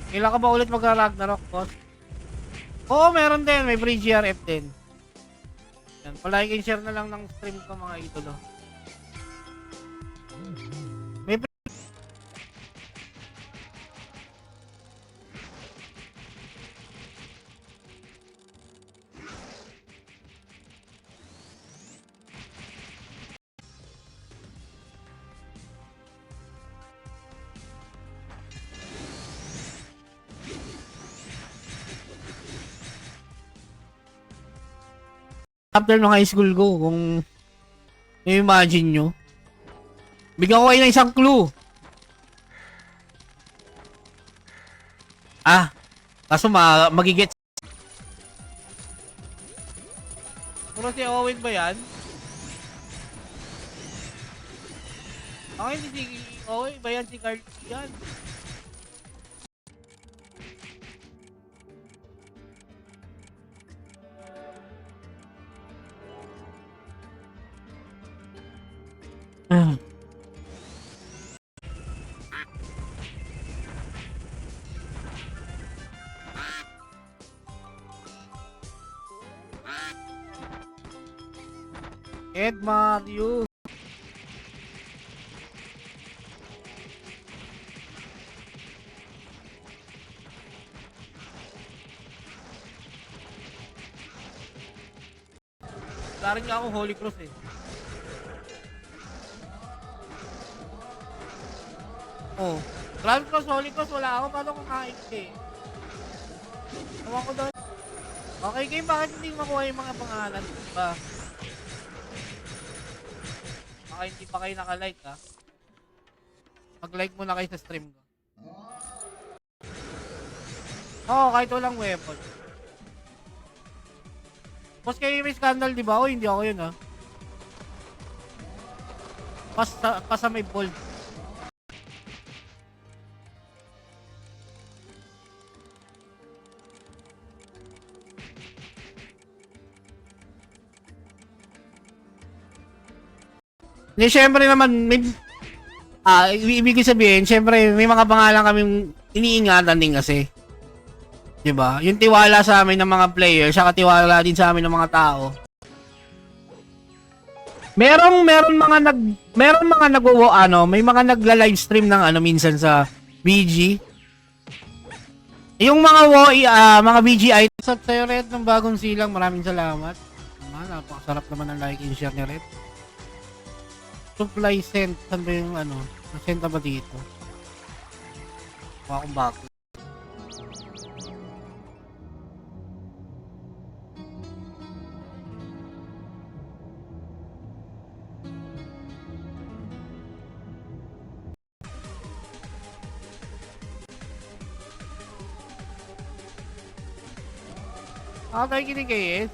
Kailan ka ba ulit mag-Ragnarok, boss? Oo, meron din. May free GRF din. Yan. Palike and share na lang ng stream ko, mga idolo. May after ng high school ko, kung i-imagine nyo, bigyan ko kayo ng isang clue. Kaso magigets. Puro si Owen ba yan? Ako hindi si Owen ba yan, si Carl yan? Ed Mario. Wala rin nga akong Holy Cross eh. Oh. Grand Cross, Holy Cross, wala ako. Paano kung kain eh? Tawa ko doon. Okay game, bakit hindi makuha yung mga pangalan? Diba? Baka hindi pa kayo naka-like ha. Mag-like muna kayo sa stream ko. Oo, kahit walang weapon. Boss kayo may scandal diba? O hindi ako yun ha. Pas sa may bold. Hindi, syempre naman, may, ibig sabihin, syempre, may mga pangalan kaming iniingatan din kasi. Diba? Yung tiwala sa amin ng mga player, saka tiwala din sa amin ng mga tao. Meron mga may mga nagla-live stream ng minsan sa BG. Yung mga mga BGI. Sa sa'yo, Red, ng bagong silang, maraming salamat. Napakasarap naman ng like and share ni Red. Supply sent. Saan ba yung nasenta ba dito? Mukha akong bago. Tayo kinig eh.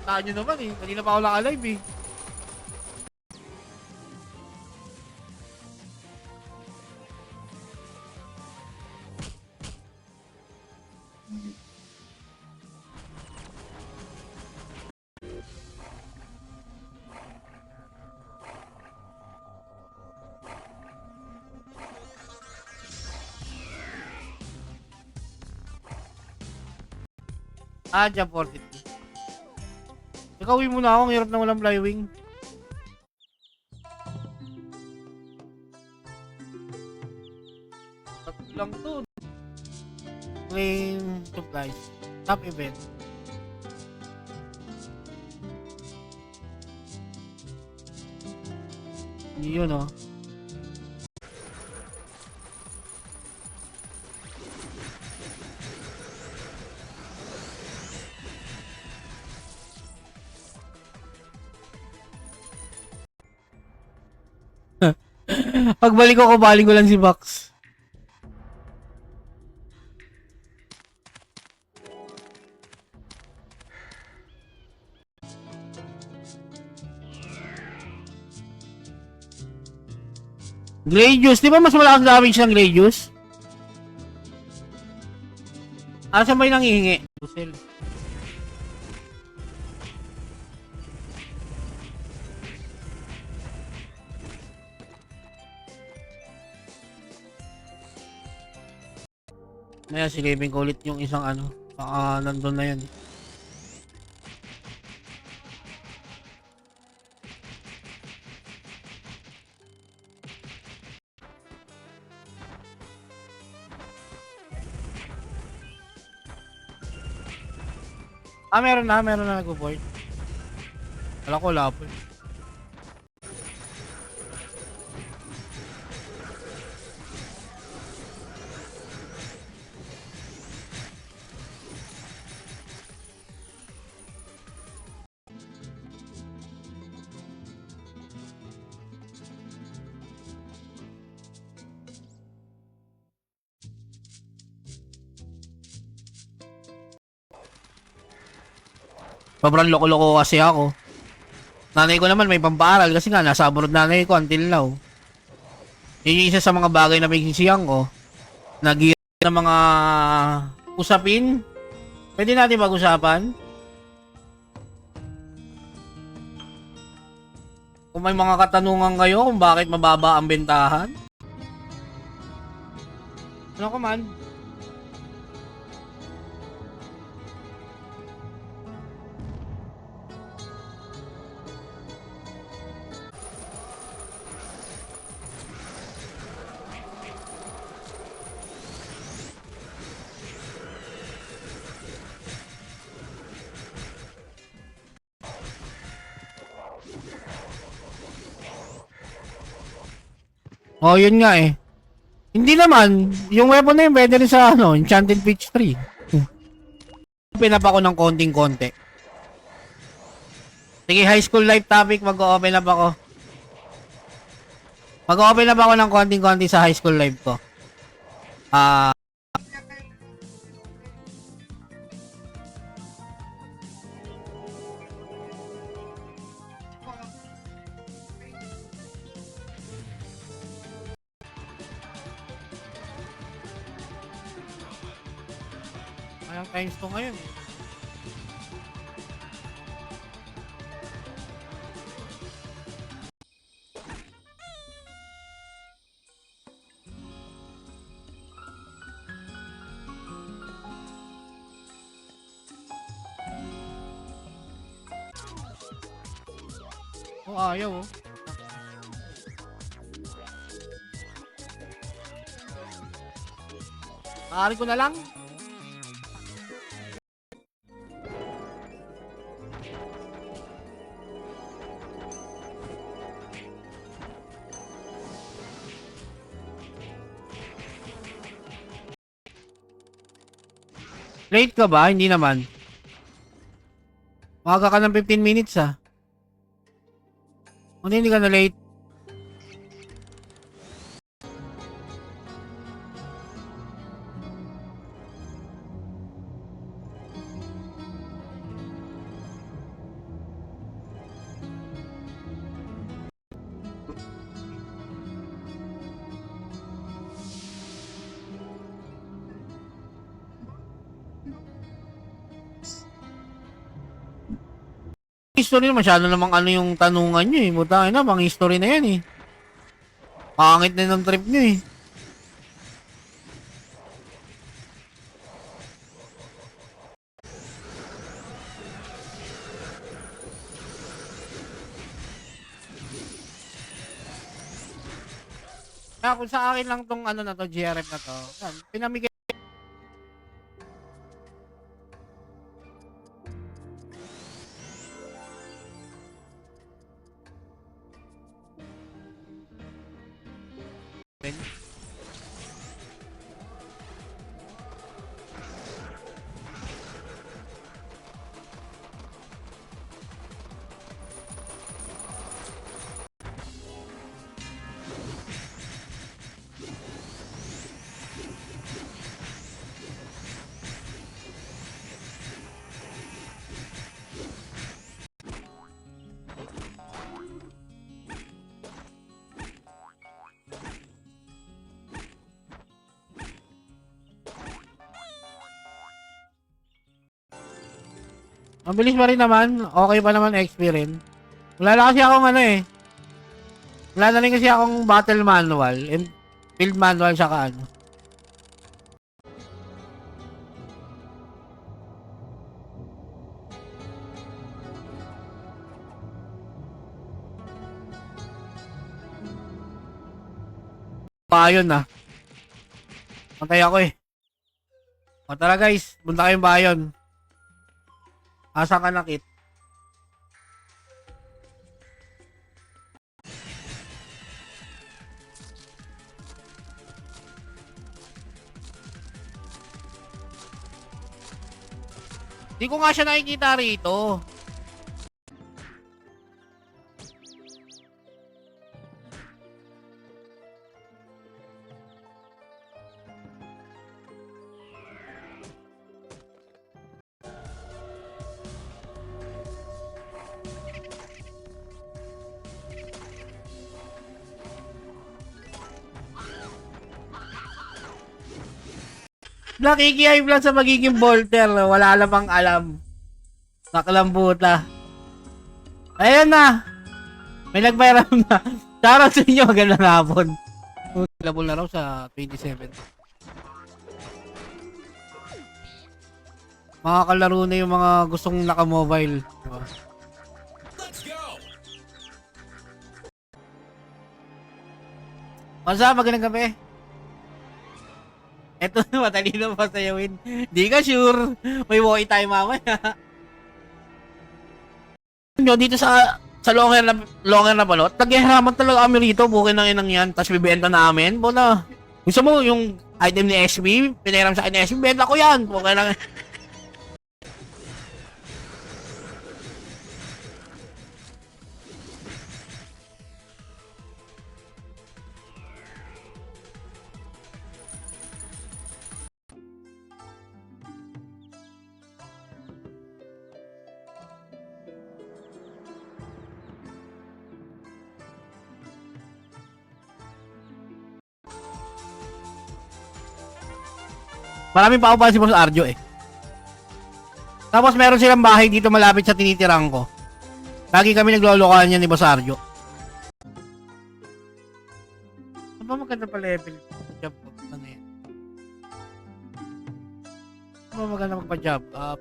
Taan nyo naman eh. Kanina pa ako naka-live eh. Dyan 42. Ikaw, uwi muna ako. Ang hirap na walang flywing. Tatlo lang to. Claim supplies. Top event. Yun oh. Pagbalik ko, kubaling ko lang si Box. Gladius, di ba mas malakas damage ng Gladius? Asa may nangihingi? Tusel. Kaya silipin ko ulit yung isang ano. Baka nandun na yan. Meron na nag-void. Wala ko, wala po. Sobrang loko-loko kasi ako. Nanay ko naman may pampaaral kasi nga nasa abroad nanay ko until now. Yun yung isa sa mga bagay na nagsisiyang ko. Nag-iira ng mga usapin. Pwede natin mag-usapan. Kung may mga katanungan kayo kung bakit mababa ang bentahan. Ano ko man? Oh, yun nga eh. Hindi naman. Yung weapon na yun, pwede rin sa ano, Enchanted Peach 3. Open up ako ng konting-konti. Sige, high school life topic, mag-open up ako. Mag-open up ako ng konting-konti sa high school life ko. Ayang times to ngayon. Oh, ayaw oh. Maaari ko na lang. Late ka ba? Hindi naman. Maga ka ng 15 minutes ah. Hindi ka na late. History na masyado namang ano yung tanungan nyo eh. Buta na, mga history na yan eh. Pangit na ng trip nyo eh. Kaya kung sa akin lang tong ano na to, GRF na to, yan, pinamigay. Mabilis pa rin naman. Okay pa naman experience. Wala na kasi akong ano eh. Wala na rin kasi akong battle manual. And field manual saka ano. Bayon ah. Pantay ako eh. O tara guys, punta kayong bayon. Asa ka nakit? Di ko nga siya nakikita rito. Nakikihype lang sa magiging bolter. Wala namang alam. Nakalambuta. Ayan na. May nagpairam na. Shoutout sa inyo. Magandang hapon. Available na raw sa 27. Mga kalaro na yung mga gustong naka-mobile. Diba? Let's go! Masa, magandang gabi. Eto na, matalino pa sayawin. Di ka sure. May walkie tayo mamaya. Dito sa longer na balot, naghihiraman talaga kami rito. Bukin ng inang yan. Tapos bibenta namin. Bona, gusto mo yung item ni SB? Pinahiram sa akin ni SB. Benta ko yan. Bukin ng... Maraming paupahan si Boss Arjo eh. Tapos meron silang bahay dito malapit sa tinitirang ko. Lagi kami naglolokohan niya ni Boss Arjo. Ano ba maganda pa level? Job ko. Ano yan? Ano ba maganda magpa-job up?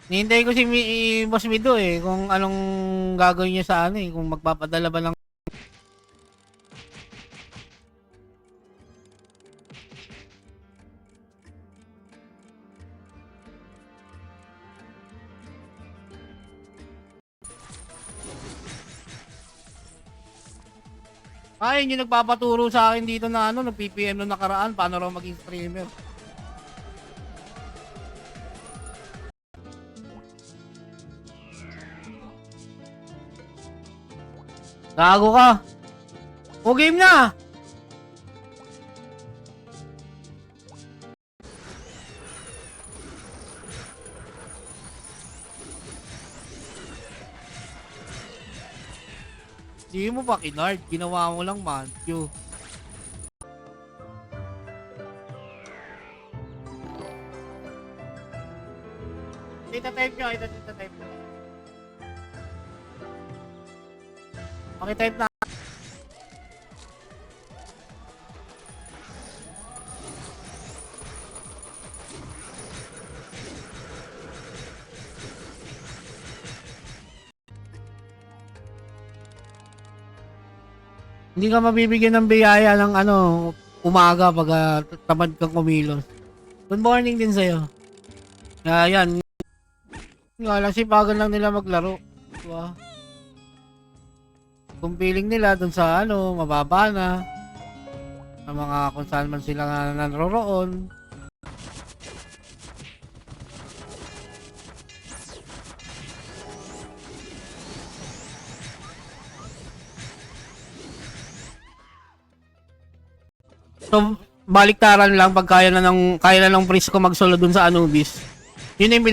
Nihintay ko si Boss Mido eh, kung anong gagawin niya sa ano eh, kung magpapadala ba lang. Ay, yung nagpapaturo sa akin dito na ano, nag-PPM nung nakaraan, paano raw maging streamer. Gago ka. O game na. Hindi mo pa kinard. Ginawa mo lang Manchu. Ita-type nyo. Ita-type nyo. Pakitype na. Hindi ka mabibigyan ng biyaya ng ano, umaga pag tamad kang kumilos. Good morning din sa'yo. Yan. Nga lang, sipagan lang nila maglaro. Diba? Kung feeling nila dun sa ano, mababa na. Sa mga kung saan man sila naroroon. So, baliktaran lang pag kaya na ng priest ko mag-solo dun sa Anubis. Yun na yung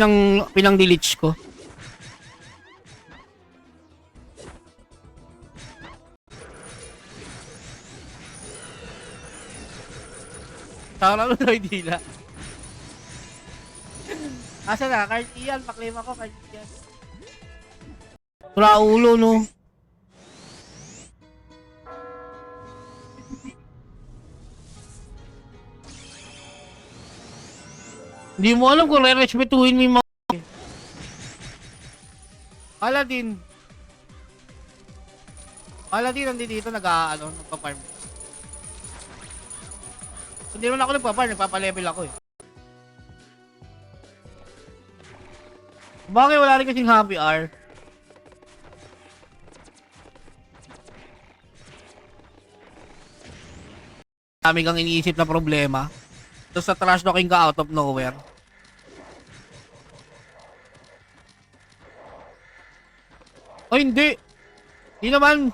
pinang-delete ko. Tara mo na idila. Asa na? Card Ian. Paklaim ako, Card Ian. Tura ulo, no? Hindi mo alam kung re-respetuhin mo yung mga... Paladin. Paladin nandito dito nagpa-farm. Hindi naman ako nagpa-farm, nagpapa-level ako eh. Bakit wala rin kasing happy hour? Dami kang iniisip na problema. Tapos sa trash talking ka out of nowhere. Oh, hindi. Hindi naman.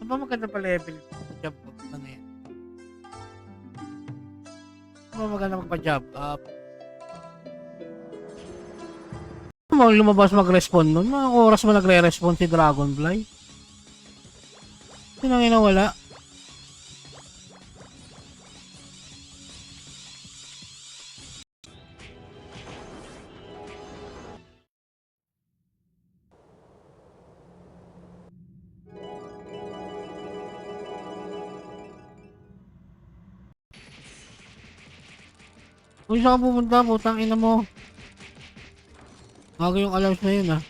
Ano ba maganda pa level? Job ko. Ano yan? Ano ba maganda magpa-job up? Ano lumabas mag-respond nun? Mga oras mo nagre-respond si Dragonfly? Sino ang inawala? Kung saan ka pupunta, putang ina mo. Bago yung alarms na yun, ha.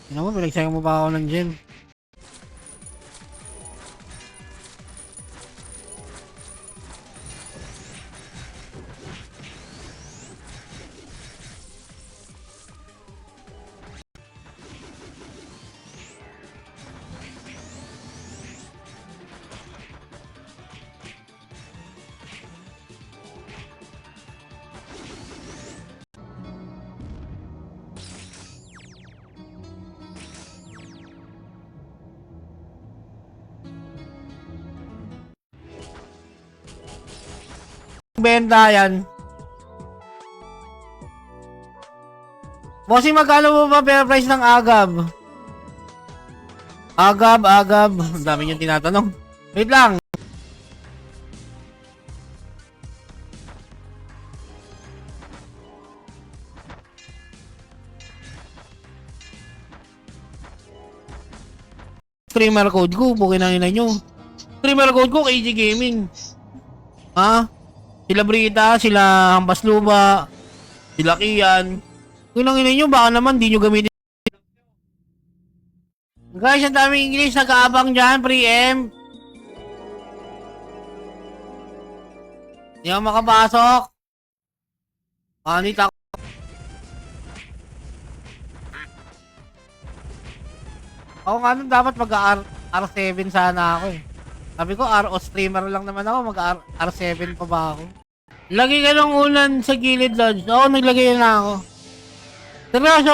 Ina mo, pinagsayang mo pa ako ng gem. Benta yan. Bossing, magkano mo ba fair price ng agab? Agab. Ang dami niyong tinatanong. Wait lang. Streamer code ko, bukin ang ina nyo. Streamer code ko, KG Gaming. Ha? Sila Brita, sila Hampas Luba, sila Kian. Kung nang ina nyo, baka naman di nyo gamitin. Guys, ang daming English, nag-aabang dyan, pre-em. Hindi ako makapasok. Panit ako. Ako nga nun dapat mag-R7 sana ako eh. Sabi ko, RO streamer lang naman ako, mag-R7 pa ba ako? Lagi ka ng ulan sa gilid, Lodge. Oo, naglagay na ako.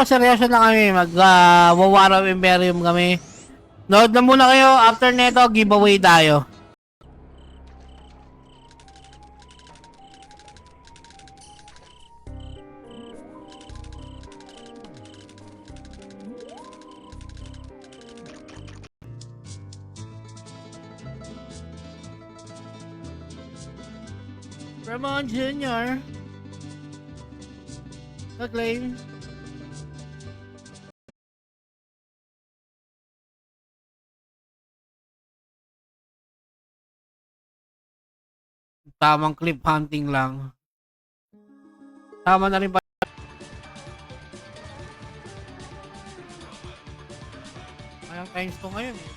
Seryoso na kami. Mag-War of Imperium kami. Nood na muna kayo. After neto, giveaway tayo. Ramon Jr. Acclaim. Tamang clip hunting lang. Tama na rin ba? Ayang times to ngayon eh.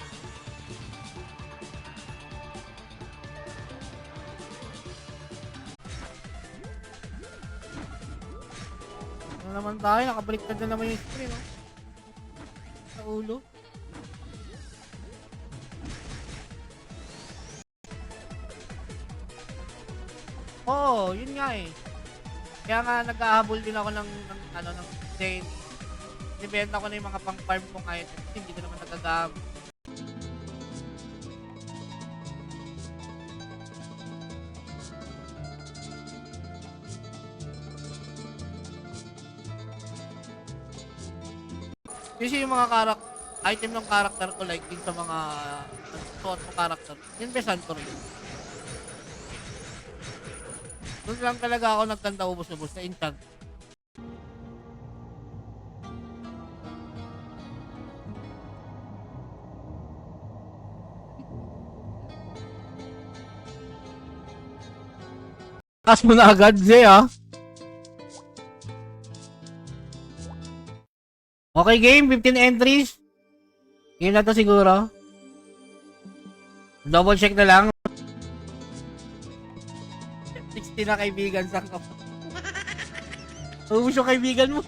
Ano naman tayo? Nakabaliktad na naman yung screen, no? Sa ulo. Oo, yun nga eh. Kaya nga nag-ahabol din ako ng Zane. Nibenta ko na yung mga pang-farm kong items. Hindi ko naman nagagamit. Kasi yung mga item ng character ko like din sa mga suot mo character, investan ko rin. Doon lang talaga ako nagtanda ubos-ubos sa enchant. Taas mo na agad, Zay, ah. Okay, game. 15 entries. Game na to siguro. Double check na lang. 60 na kaibigan sa ka. Naubos yung kaibigan mo.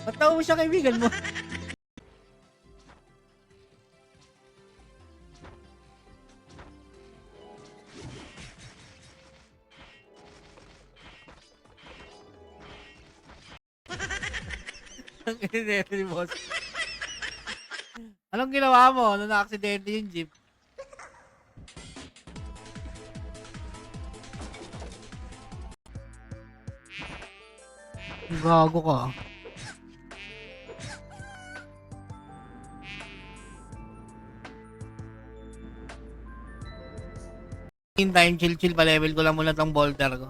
Ba't naubos yung kaibigan mo? Ang inedito ni boss. Anong ginawa mo? Ano na-aksidente yung jeep? Gago ka. In time, chill pa level ko lang muna tong bolter ko.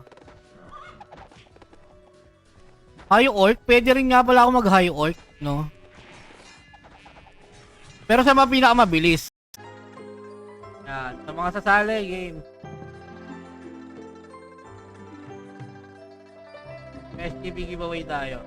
High orc? Pwede rin nga pala ako mag high orc, no? Pero sa mga pinakamabilis. Yan, sa mga sasali, game. STP giveaway tayo.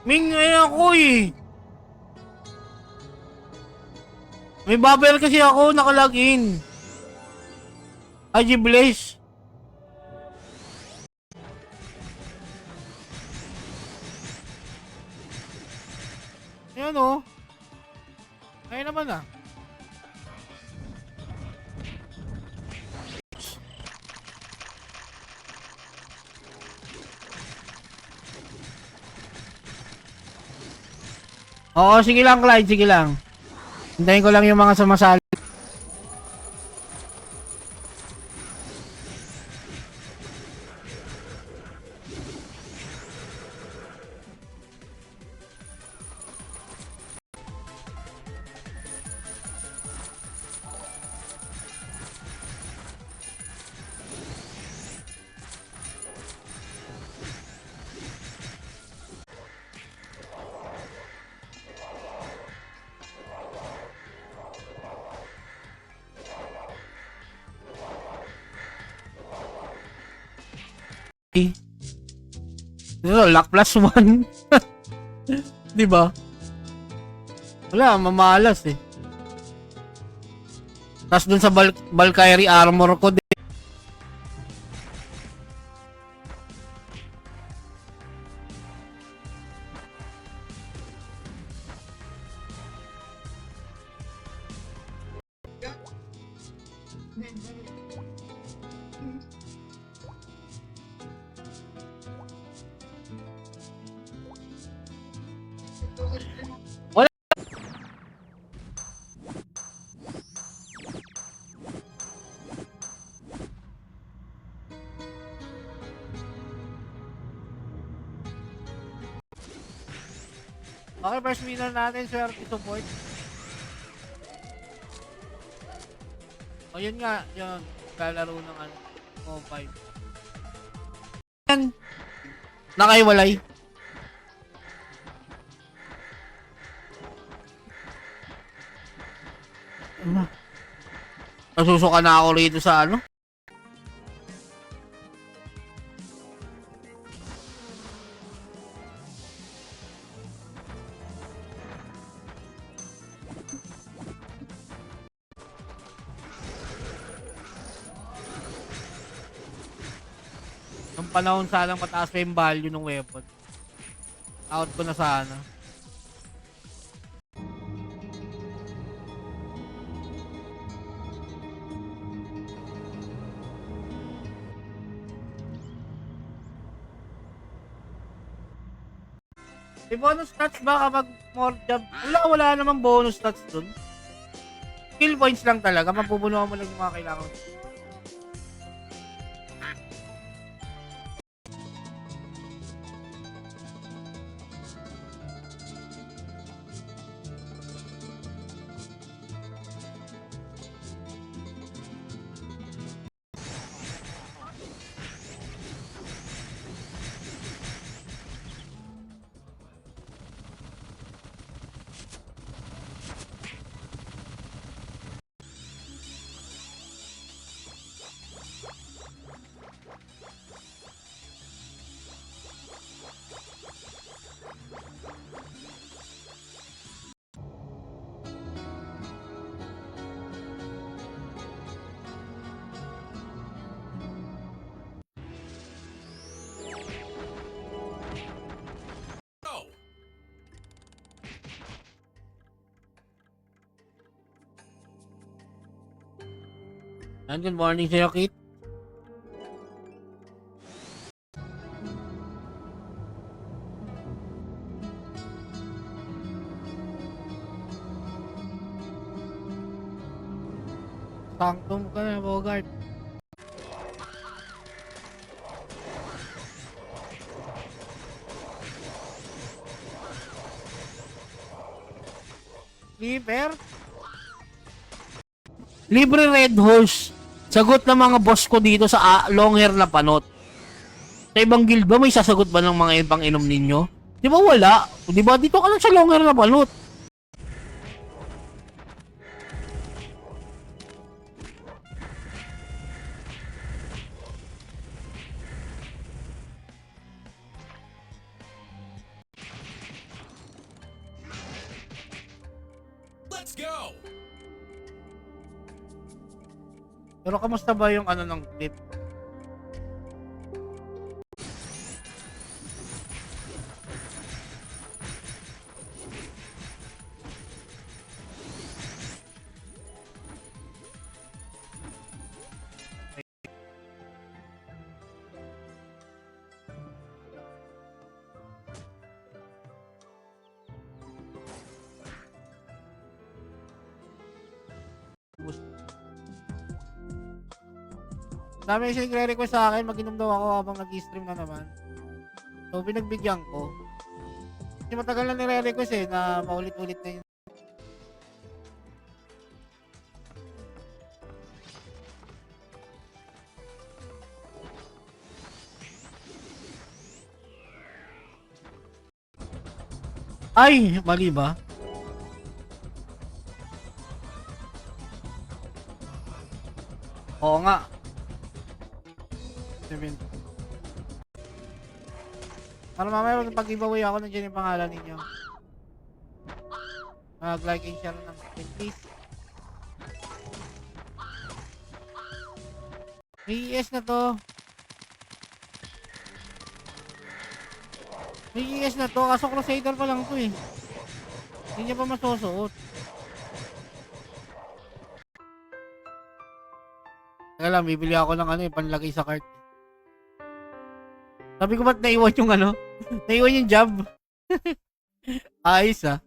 Ming, ngayon ako eh. May bubble kasi ako, nakalagin. IG Blaze. Ayan o. Ngayon naman ah. Oo, sige lang Clyde, sige lang. Hintayin ko lang yung mga sumasali. Ito, luck plus 1. Di ba? Wala, mamalas eh. Tapos dun sa Valkyrie armor ko din. Wala. Okay, first winner natin, swerte support. O yun nga, yun. Kalaro ng ano, O5. Yan. Nakaiwalay. Nasusuka na ako rito sa ano. Nung panahon sanang mataas pa yung value ng weapon. Out ko na sana. May bonus stats ba kapag more job? Wala namang bonus stats dun. Skill points lang talaga. Mapupunuan mo lang yung mga kailangan. Go. And good morning sa'yo, Kit. Sanctum ka na, Bogart. Sleeper? Libre red horse. Sagot ng mga boss ko dito sa long hair na panot. Sa ibang guild ba may sasagot ba ng mga ibang inom ninyo? Di ba wala? Di ba dito ka lang sa long hair na panot? Let's go. Pero kamusta ba yung ano ng clip? Dami siya nagre-request sa akin, mag-inom daw ako habang nag-stream na naman. So, pinagbigyan ko. Kasi matagal na nire-request eh, na maulit-ulit na yun. Ay, mali ba? Oo nga. 7. Para mamaya pag-giveaway ako, nandiyan yung pangalan ninyo. Mag-like and share ng screen, please. May ES na to. May ES na to, kaso Crusader pa lang to eh. Hindi niya pa masusuot. Teka lang, bibili ako ng ano eh, panlagay sa cart. Sabi ko ba't naiwan yung ano? Naiwan yung job. Ayos ah.